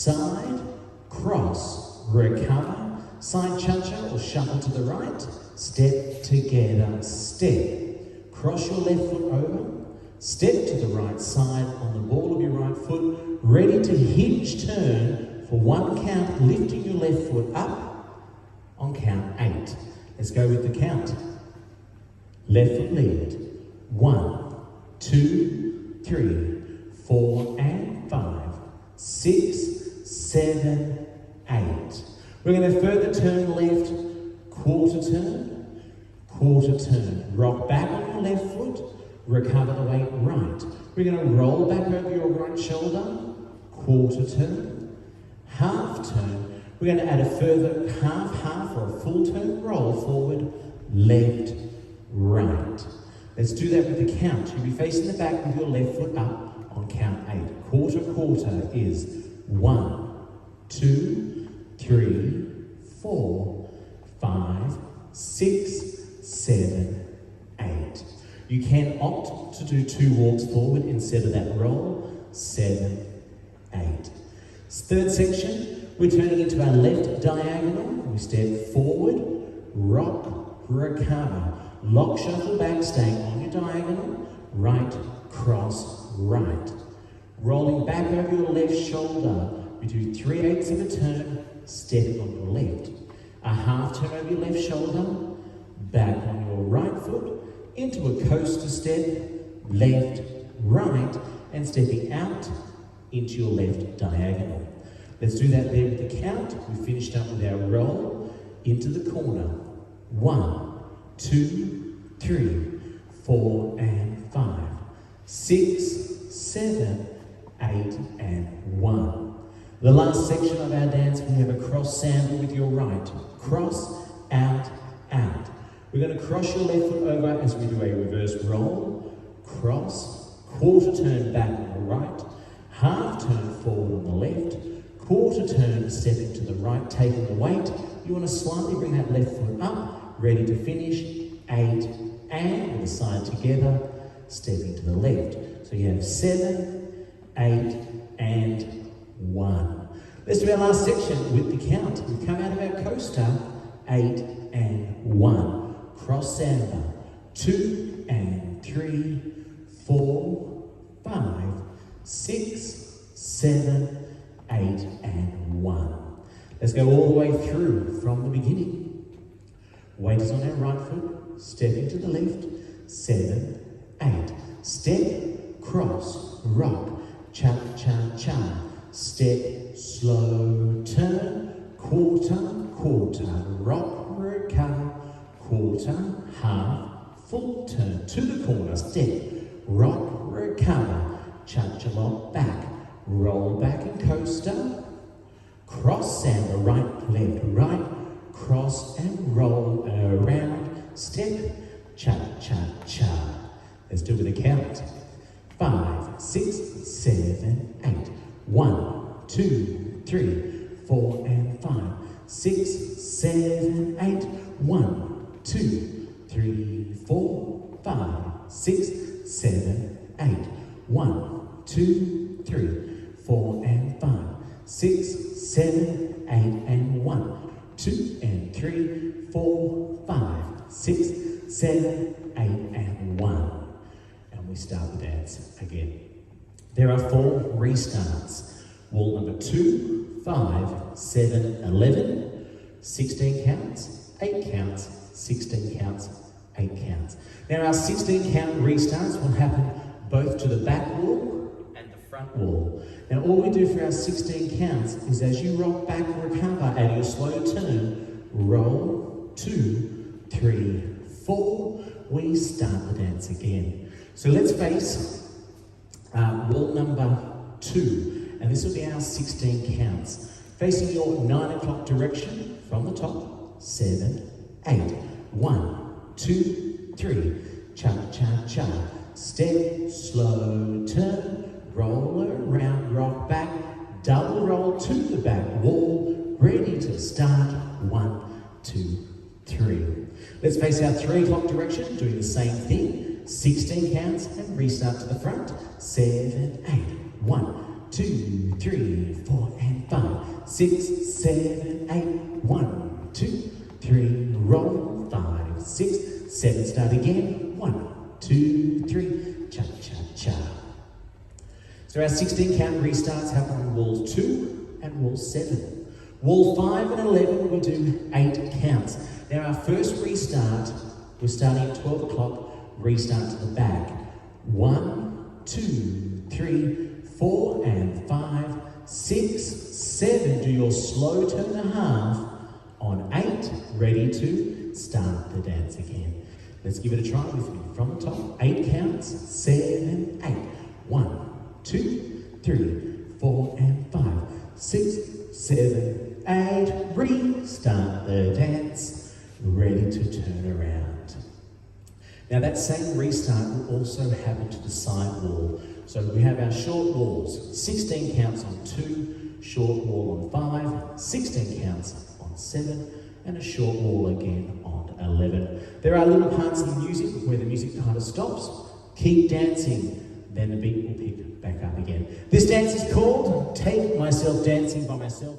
side, cross, recover, side cha-cha or shuffle to the right, step together, step. Cross your left foot over, step to the right side on the ball of your right foot, ready to hinge turn for one count, lifting your left foot up on count 8. Let's go with the count. Left foot lead. 1, 2, 3, 4 and 5, 6, 7, 8. We're going to further turn left, quarter turn, rock back on your left foot, recover the weight right. We're going to roll back over your right shoulder, quarter turn, half turn. We're going to add a further half or a full turn, roll forward, left, right. Let's do that with the count. You'll be facing the back with your left foot up on count 8. Quarter is 1, 2, 3, 4, 5, 6, 7, 8. You can opt to do 2 walks forward instead of that roll. 7, 8. Third section, we're turning into our left diagonal. We step forward, rock, recover. Lock, shuffle back, staying on your diagonal. Right, cross, right. Rolling back over your left shoulder. We do 3/8 of a turn, stepping on your left. A half turn over your left shoulder, back on your right foot, into a coaster step, left, right, and stepping out into your left diagonal. Let's do that there with the count. We finished up with our roll into the corner. 1, 2, 3, 4 and 5, 6, 7, 8 and 1. The last section of our dance, we have a cross sandal with your right. Cross, out, out. We're going to cross your left foot over as we do a reverse roll. Cross, quarter turn back on the right, half turn forward on the left, quarter turn stepping to the right, taking the weight. You want to slightly bring that left foot up, ready to finish. 8 and with the side together, stepping to the left. So you have 7, 8 and 1. Let's do our last section with the count. We come out of our coaster, 8 and 1. Cross samba, 2 and 3, 4, 5, 6, 7, 8 and 1. Let's go all the way through from the beginning. Weight is on our right foot, stepping to the left, 7, 8. Step, cross, rock, cha, cha, cha. Step, slow, turn, quarter, rock, recover, quarter, half, full turn to the corner, step, rock, recover, cha-cha lock back, roll back and coaster, cross samba, right, left, right, cross and roll around, step, cha-cha-cha. Let's do it with a count. 5, 6, 7, 8. 1, 2, 3, 4 and 5, 6, 7, 8. 1, 2, 3, 4, 5, 6, 7, 8. 1, 2, 3, 4 and 5, 6, 7, 8 and 1, 2 and 3, 4, 5, 6, 7, 8 and 1. And we start the dance again. There are 4 restarts. Wall number 2, 5, 7, 11, 16 counts, 8 counts, 16 counts, 8 counts. Now our 16 count restarts will happen both to the back wall and the front wall. Now all we do for our 16 counts is as you rock back and recover at your slow turn, roll, 2, 3, 4, we start the dance again. So let's face wall number 2, and this will be our 16 counts. Facing your 9 o'clock direction from the top, 7, 8. 1, 2, 3, cha, cha, cha. Step, slow, turn, roll around, rock back, double roll to the back wall, ready to start. 1, 2, 3. Let's face our 3 o'clock direction, doing the same thing. 16 counts and restart to the front. 7, 8. 1, 2, 3, 4, and 5, 6, 7, 8. 1, 2, 3, roll. 5, 6, 7, start again. 1, 2, 3, cha-cha-cha. So our 16 count restarts happen on wall 2 and wall 7. Wall 5 and 11, we do 8 counts. Now our first restart, we're starting at 12 o'clock, restart to the back. 1, 2, 3, 4, and 5, 6, 7. Do your slow turn to half. On 8, ready to start the dance again. Let's give it a try with me. From the top, 8 counts, 7, 8. 1, 2, 3, 4, and 5, 6, 7, 8. Restart the dance, ready to turn around. Now that same restart will also happen to the side wall. So we have our short walls, 16 counts on 2, short wall on 5, 16 counts on 7, and a short wall again on 11. There are little parts in the music where the music kind of stops. Keep dancing, then the beat will pick back up again. This dance is called Take Myself Dancing by Myself.